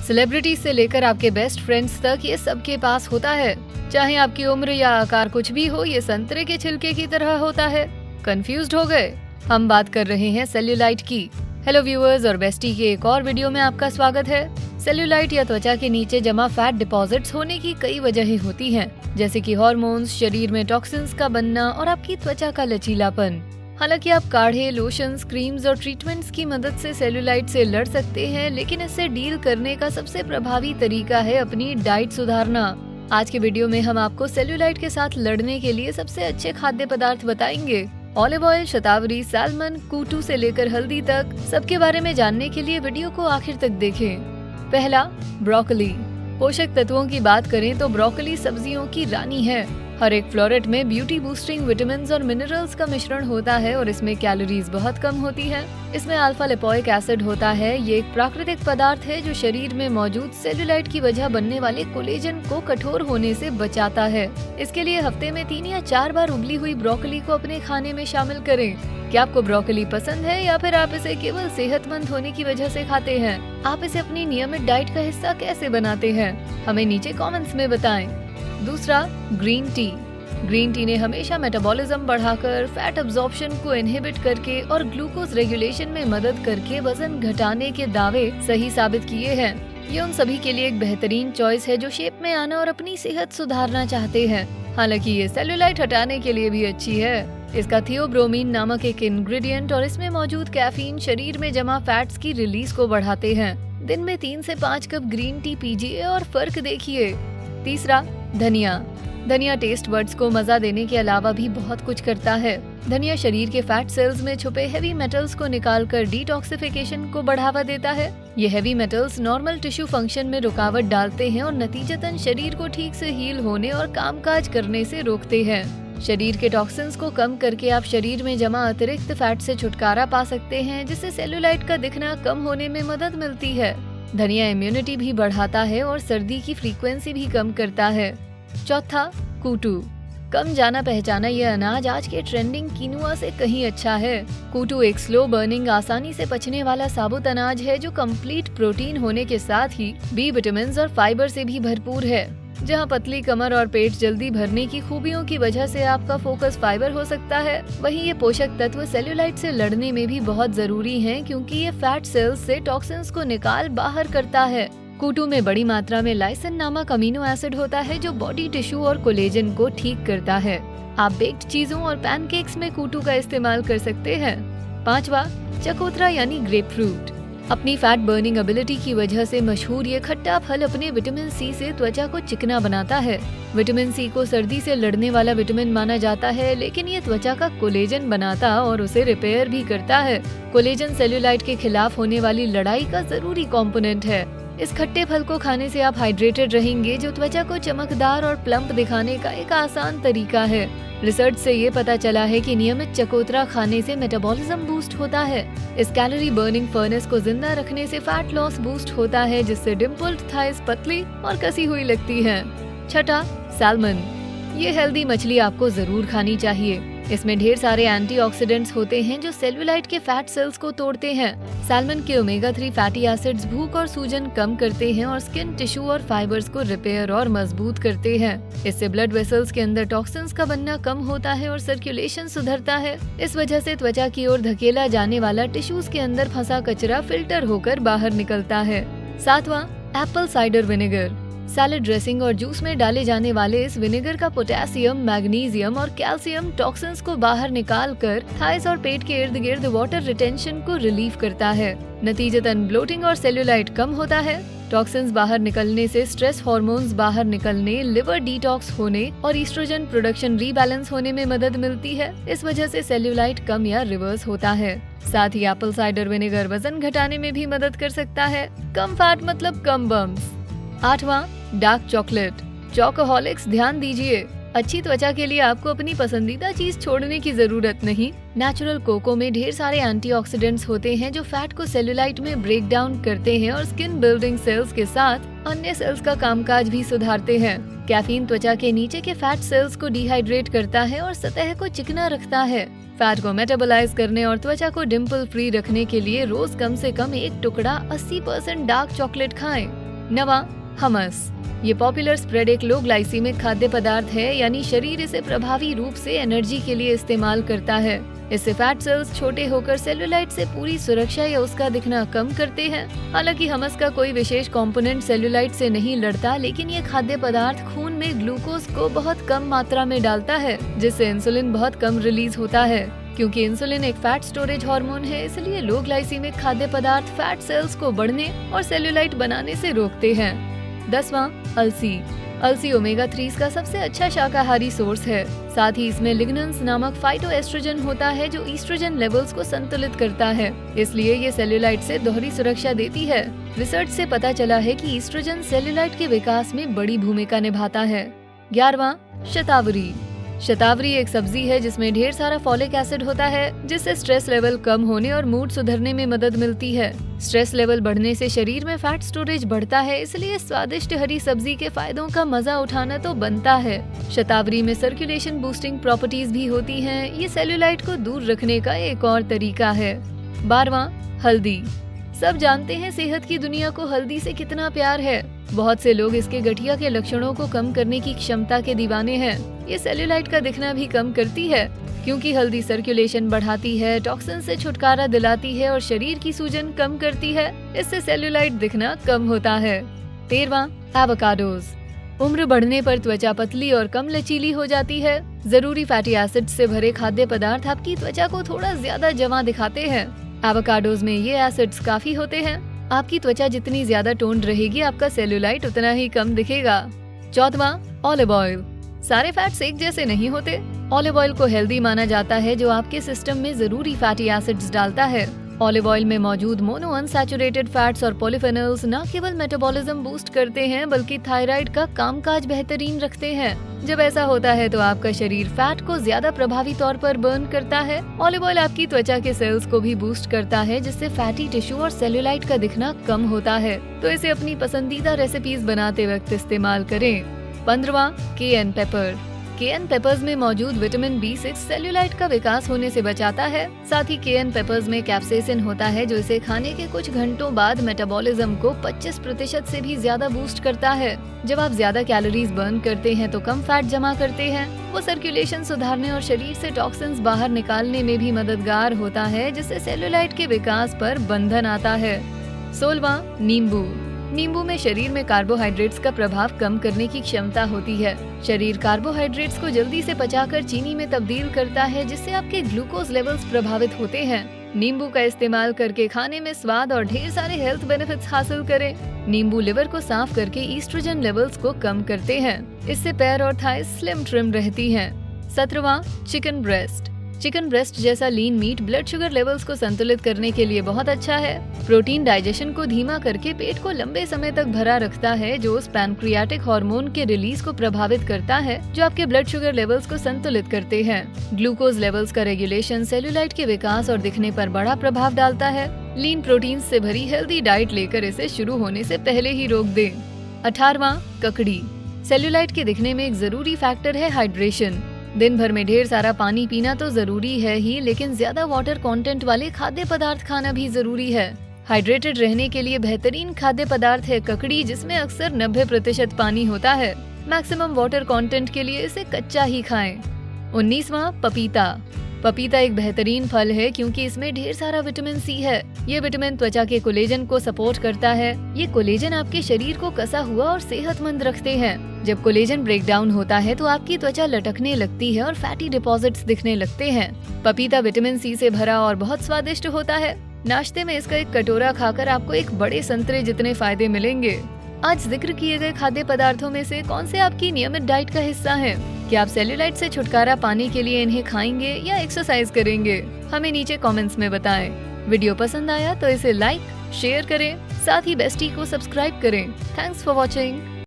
Celebrity से लेकर आपके बेस्ट फ्रेंड्स तक ये सबके पास होता है। चाहे आपकी उम्र या आकार कुछ भी हो, ये संतरे के छिलके की तरह होता है। कंफ्यूज्ड हो गए? हम बात कर रहे हैं सेल्यूलाइट की। हेलो व्यूअर्स और बेस्टी के एक और वीडियो में आपका स्वागत है। सेल्यूलाइट या त्वचा के नीचे जमा फैट डिपॉजिट्स होने की कई वजहें होती हैं, जैसे कि हार्मोन्स, शरीर में टॉक्सिन्स का बनना और आपकी त्वचा का लचीलापन। हालांकि आप काढ़े, लोशंस, क्रीम्स और ट्रीटमेंट्स की मदद से सेल्यूलाइट से लड़ सकते हैं, लेकिन इससे डील करने का सबसे प्रभावी तरीका है अपनी डाइट सुधारना। आज के वीडियो में हम आपको सेल्यूलाइट के साथ लड़ने के लिए सबसे अच्छे खाद्य पदार्थ बताएंगे। ऑलिव ऑयल, शतावरी, सैल्मन, कूटू से लेकर हल्दी तक सबके बारे में जानने के लिए वीडियो को आखिर तक देखें। पहला, ब्रोकली। पोषक तत्वों की बात करें तो ब्रोकली सब्जियों की रानी है। हर एक फ्लोरेट में ब्यूटी बूस्टिंग विटामिन्स और मिनरल्स का मिश्रण होता है और इसमें कैलोरीज बहुत कम होती है। इसमें अल्फा लिपोइक एसिड होता है। ये एक प्राकृतिक पदार्थ है जो शरीर में मौजूद सेल्यूलाइट की वजह बनने वाले कोलेजन को कठोर होने से बचाता है। इसके लिए हफ्ते में 3 या 4 बार उबली हुई ब्रोकली को अपने खाने में शामिल करें। क्या आपको ब्रोकली पसंद है या फिर आप इसे केवल सेहतमंद होने की वजह से खाते हैं? आप इसे अपनी नियमित डाइट का हिस्सा कैसे बनाते हैं? हमें नीचे कमेंट्स में बताएं। दूसरा, ग्रीन टी। ग्रीन टी ने हमेशा मेटाबॉलिज्म बढ़ाकर, फैट अब्जॉर्प्शन को इनहिबिट करके और ग्लूकोज रेगुलेशन में मदद करके वजन घटाने के दावे सही साबित किए हैं। ये उन सभी के लिए एक बेहतरीन चॉइस है जो शेप में आना और अपनी सेहत सुधारना चाहते हैं। हालांकि ये सेल्यूलाइट हटाने के लिए भी अच्छी है। इसका थियोब्रोमीन नामक एक इंग्रेडिएंट और इसमें मौजूद कैफीन शरीर में जमा फैट्स की रिलीज को बढ़ाते हैं। दिन में 3 से 5 कप ग्रीन टी पीजिए और फर्क देखिए। तीसरा, धनिया। धनिया टेस्ट बड्स को मजा देने के अलावा भी बहुत कुछ करता है। धनिया शरीर के फैट सेल्स में छुपे हेवी मेटल्स को निकालकर डिटॉक्सिफिकेशन को बढ़ावा देता है। ये heavy metals normal tissue function में रुकावट डालते हैं और नतीजतन शरीर को ठीक से हील होने और कामकाज करने से रोकते हैं। शरीर के टॉक्सिन्स को कम करके आप शरीर में जमा अतिरिक्त फैट से छुटकारा पा सकते हैं, जिससे सेल्यूलाइट का दिखना कम होने में मदद मिलती है। धनिया इम्यूनिटी भी बढ़ाता है और सर्दी की फ्रीक्वेंसी भी कम करता है। चौथा, कूटू। कम जाना पहचाना ये अनाज आज के ट्रेंडिंग कीनुआ से कहीं अच्छा है। कूटू एक स्लो बर्निंग, आसानी से पचने वाला साबुत अनाज है जो कंप्लीट प्रोटीन होने के साथ ही बी विटामिन और फाइबर से भी भरपूर है। जहां पतली कमर और पेट जल्दी भरने की खूबियों की वजह से आपका फोकस फाइबर हो सकता है, वहीं ये पोषक तत्व सेल्यूलाइट से लड़ने में भी बहुत जरूरी हैं, क्योंकि ये फैट सेल्स से टॉक्सिन्स को निकाल बाहर करता है। कूटू में बड़ी मात्रा में लाइसिन नामक अमीनो एसिड होता है जो बॉडी टिश्यू और कोलेजन को ठीक करता है। आप बेक्ड चीजों और पैनकेक्स में कूटू का इस्तेमाल कर सकते हैं। पांचवा, चकोतरा यानी ग्रेप फ्रूट। अपनी फैट बर्निंग एबिलिटी की वजह से मशहूर ये खट्टा फल अपने विटामिन सी से त्वचा को चिकना बनाता है। विटामिन सी को सर्दी से लड़ने वाला विटामिन माना जाता है, लेकिन ये त्वचा का कोलेजन बनाता और उसे रिपेयर भी करता है। कोलेजन सेल्यूलाइट के खिलाफ होने वाली लड़ाई का जरूरी कॉम्पोनेंट है। इस खट्टे फल को खाने से आप हाइड्रेटेड रहेंगे, जो त्वचा को चमकदार और प्लम्प दिखाने का एक आसान तरीका है। रिसर्च से ये पता चला है कि नियमित चकोतरा खाने से मेटाबॉलिज्म बूस्ट होता है। इस कैलोरी बर्निंग फर्नेस को जिंदा रखने से फैट लॉस बूस्ट होता है, जिससे डिम्पल्ड थाइज पतली और कसी हुई लगती हैं। छठा, सैल्मन। ये हेल्दी मछली आपको जरूर खानी चाहिए। इसमें ढेर सारे एंटीऑक्सीडेंट्स होते हैं जो सेल्यूलाइट के फैट सेल्स को तोड़ते हैं। सैल्मन के ओमेगा 3 फैटी एसिड्स भूख और सूजन कम करते हैं और स्किन टिश्यू और फाइबर्स को रिपेयर और मजबूत करते हैं। इससे ब्लड वेसल्स के अंदर टॉक्सिन्स का बनना कम होता है और सर्कुलेशन सुधरता है। इस वजह से त्वचा की ओर धकेला जाने वाला टिश्यूज के अंदर फंसा कचरा फिल्टर होकर बाहर निकलता है। सातवां, Apple cider vinegar. Salad dressing और जूस में डाले जाने वाले इस विनेगर का पोटेशियम, मैग्नीशियम और कैल्शियम टॉक्सिन्स को बाहर निकालकर थाइस और पेट के इर्द गिर्द वाटर रिटेंशन को रिलीव करता है। नतीजतन ब्लोटिंग और सेल्यूलाइट कम होता है। टॉक्सिन्स बाहर निकलने से स्ट्रेस हार्मोन्स बाहर निकलने, लिवर डिटॉक्स होने और ईस्ट्रोजन प्रोडक्शन रीबैलेंस होने में मदद मिलती है। इस वजह से सेल्यूलाइट कम या रिवर्स होता है। साथ ही एप्पल साइडर विनेगर वजन घटाने में भी मदद कर सकता है। कम फैट मतलब कम बम्स। आठवां, डार्क चॉकलेट। चॉकोहॉलिक्स, ध्यान दीजिए, अच्छी त्वचा के लिए आपको अपनी पसंदीदा चीज छोड़ने की जरूरत नहीं। नेचुरल कोको में ढेर सारे एंटीऑक्सीडेंट्स होते हैं जो फैट को सेल्यूलाइट में ब्रेक डाउन करते हैं और स्किन बिल्डिंग सेल्स के साथ अन्य सेल्स का कामकाज भी सुधारते हैं। कैफीन त्वचा के नीचे के फैट सेल्स को डिहाइड्रेट करता है और सतह को चिकना रखता है। फैट को मेटाबोलाइज करने और त्वचा को डिम्पल फ्री रखने के लिए रोज कम से कम 1 टुकड़ा 80% डार्क चॉकलेट खाएं। 9वां, हमस। ये पॉपुलर स्प्रेड एक लो ग्लाइसीमिक खाद्य पदार्थ है, यानी शरीर इसे प्रभावी रूप से एनर्जी के लिए इस्तेमाल करता है। इससे फैट सेल्स छोटे होकर सेल्यूलाइट से पूरी सुरक्षा या उसका दिखना कम करते हैं। हालांकि हमस का कोई विशेष कंपोनेंट सेल्यूलाइट से नहीं लड़ता, लेकिन ये खाद्य पदार्थ खून में ग्लूकोज को बहुत कम मात्रा में डालता है, जिससे इंसुलिन बहुत कम रिलीज होता है। क्योंकि इंसुलिन एक फैट स्टोरेज हार्मोन है, इसलिए लो ग्लाइसीमिक खाद्य पदार्थ फैट सेल्स को बढ़ने और सेल्यूलाइट बनाने से रोकते हैं। 10वां, अलसी। अलसी ओमेगा 3 का सबसे अच्छा शाकाहारी सोर्स है। साथ ही इसमें लिग्नेंस नामक फाइटोएस्ट्रोजन होता है, जो ईस्ट्रोजन लेवल्स को संतुलित करता है। इसलिए ये सेल्यूलाइट से दोहरी सुरक्षा देती है। रिसर्च से पता चला है कि ईस्ट्रोजन सेल्यूलाइट के विकास में बड़ी भूमिका निभाता है। 11वां, शतावरी। शतावरी एक सब्जी है जिसमें ढेर सारा फॉलिक एसिड होता है, जिससे स्ट्रेस लेवल कम होने और मूड सुधरने में मदद मिलती है। स्ट्रेस लेवल बढ़ने से शरीर में फैट स्टोरेज बढ़ता है, इसलिए स्वादिष्ट हरी सब्जी के फायदों का मजा उठाना तो बनता है। शतावरी में सर्कुलेशन बूस्टिंग प्रॉपर्टीज भी होती हैं। ये सेल्यूलाइट को दूर रखने का एक और तरीका है। 12वां, हल्दी। सब जानते हैं सेहत की दुनिया को हल्दी से कितना प्यार है। बहुत से लोग इसके गठिया के लक्षणों को कम करने की क्षमता के दीवाने हैं। ये सेल्यूलाइट का दिखना भी कम करती है, क्योंकि हल्दी सर्कुलेशन बढ़ाती है, टॉक्सिन से छुटकारा दिलाती है और शरीर की सूजन कम करती है। इससे सेल्यूलाइट दिखना कम होता है। 13वां, एवोकाडोज। उम्र बढ़ने पर त्वचा पतली और कम लचीली हो जाती है। जरूरी फैटी एसिड से भरे खाद्य पदार्थ आपकी त्वचा को थोड़ा ज्यादा जमा दिखाते हैं। एवोकाडोज में ये एसिड्स काफी होते हैं। आपकी त्वचा जितनी ज्यादा टोन्ड रहेगी, आपका सेल्यूलाइट उतना ही कम दिखेगा। 14वां, ऑलिव ऑयल। सारे फैट्स एक जैसे नहीं होते। ऑलिव ऑयल को हेल्दी माना जाता है, जो आपके सिस्टम में जरूरी फैटी एसिड्स डालता है। ऑलिव ऑयल में मौजूद मोनो अनसैचुरेटेड फैट्स और पॉलीफेनॉल्स न केवल मेटाबॉलिज्म बूस्ट करते हैं, बल्कि थायराइड का कामकाज बेहतरीन रखते हैं। जब ऐसा होता है तो आपका शरीर फैट को ज्यादा प्रभावी तौर पर बर्न करता है। ऑलिव ऑयल आपकी त्वचा के सेल्स को भी बूस्ट करता है, जिससे फैटी टिश्यू और सेल्यूलाइट का दिखना कम होता है। तो इसे अपनी पसंदीदा रेसिपीज बनाते वक्त इस्तेमाल करें। 15वां, केएन पेपर। केएन पेपर्स में मौजूद विटामिन B6 सेल्यूलाइट का विकास होने से बचाता है। साथ ही केएन पेपर्स में कैप्सेसिन होता है, जो इसे खाने के कुछ घंटों बाद मेटाबॉलिज्म को 25% से भी ज्यादा बूस्ट करता है। जब आप ज्यादा कैलोरीज बर्न करते हैं तो कम फैट जमा करते हैं। वो सर्कुलेशन सुधारने और शरीर से टॉक्सिन्स बाहर निकालने में भी मददगार होता है, जिससे सेल्यूलाइट के विकास पर बंधन आता है। 16वां, नींबू। नींबू में शरीर में कार्बोहाइड्रेट्स का प्रभाव कम करने की क्षमता होती है। शरीर कार्बोहाइड्रेट्स को जल्दी से पचाकर चीनी में तब्दील करता है, जिससे आपके ग्लूकोज लेवल्स प्रभावित होते हैं। नींबू का इस्तेमाल करके खाने में स्वाद और ढेर सारे हेल्थ बेनिफिट्स हासिल करें। नींबू लिवर को साफ करके ईस्ट्रोजन लेवल्स को कम करते हैं। इससे पैर और थाइस स्लिम ट्रिम रहती हैं। 17वां, चिकन ब्रेस्ट। चिकन ब्रेस्ट जैसा lean meat blood sugar levels को संतुलित करने के लिए बहुत अच्छा है। प्रोटीन डाइजेशन को धीमा करके पेट को लंबे समय तक भरा रखता है, जो उस पैनक्रियाटिक हार्मोन के रिलीज को प्रभावित करता है, जो आपके ब्लड शुगर लेवल्स को संतुलित करते हैं। ग्लूकोज लेवल्स का रेगुलेशन सेल्यूलाइट के विकास और दिखने पर बड़ा प्रभाव डालता है। लीन प्रोटीन से भरी हेल्दी डाइट लेकर इसे शुरू होने से पहले ही रोक दें। 18वां, ककड़ी। सेल्यूलाइट के दिखने में एक जरूरी फैक्टर है हाइड्रेशन। दिन भर में ढेर सारा पानी पीना तो जरूरी है ही, लेकिन ज्यादा वाटर कंटेंट वाले खाद्य पदार्थ खाना भी जरूरी है। हाइड्रेटेड रहने के लिए बेहतरीन खाद्य पदार्थ है ककड़ी, जिसमें अक्सर 90% पानी होता है। मैक्सिमम वाटर कंटेंट के लिए इसे कच्चा ही खाएं। 19वां, पपीता। पपीता एक बेहतरीन फल है, क्योंकि इसमें ढेर सारा विटामिन C है। ये विटामिन त्वचा के कोलेजन को सपोर्ट करता है। ये कोलेजन आपके शरीर को कसा हुआ और सेहतमंद रखते हैं। जब कोलेजन ब्रेक डाउन होता है तो आपकी त्वचा लटकने लगती है और फैटी डिपॉजिट्स दिखने लगते हैं। पपीता विटामिन C से भरा और बहुत स्वादिष्ट होता है। नाश्ते में इसका एक कटोरा खाकर आपको एक बड़े संतरे जितने फायदे मिलेंगे। आज जिक्र किए गए खाद्य पदार्थों में से कौन से आपकी नियमित डाइट का हिस्सा हैं? क्या आप सेल्यूलाइट से छुटकारा पाने के लिए इन्हें खाएंगे या एक्सरसाइज करेंगे? हमें नीचे कमेंट्स में बताएं। वीडियो पसंद आया तो इसे लाइक, शेयर करें, साथ ही बेस्टी को सब्सक्राइब करें। Thanks for watching.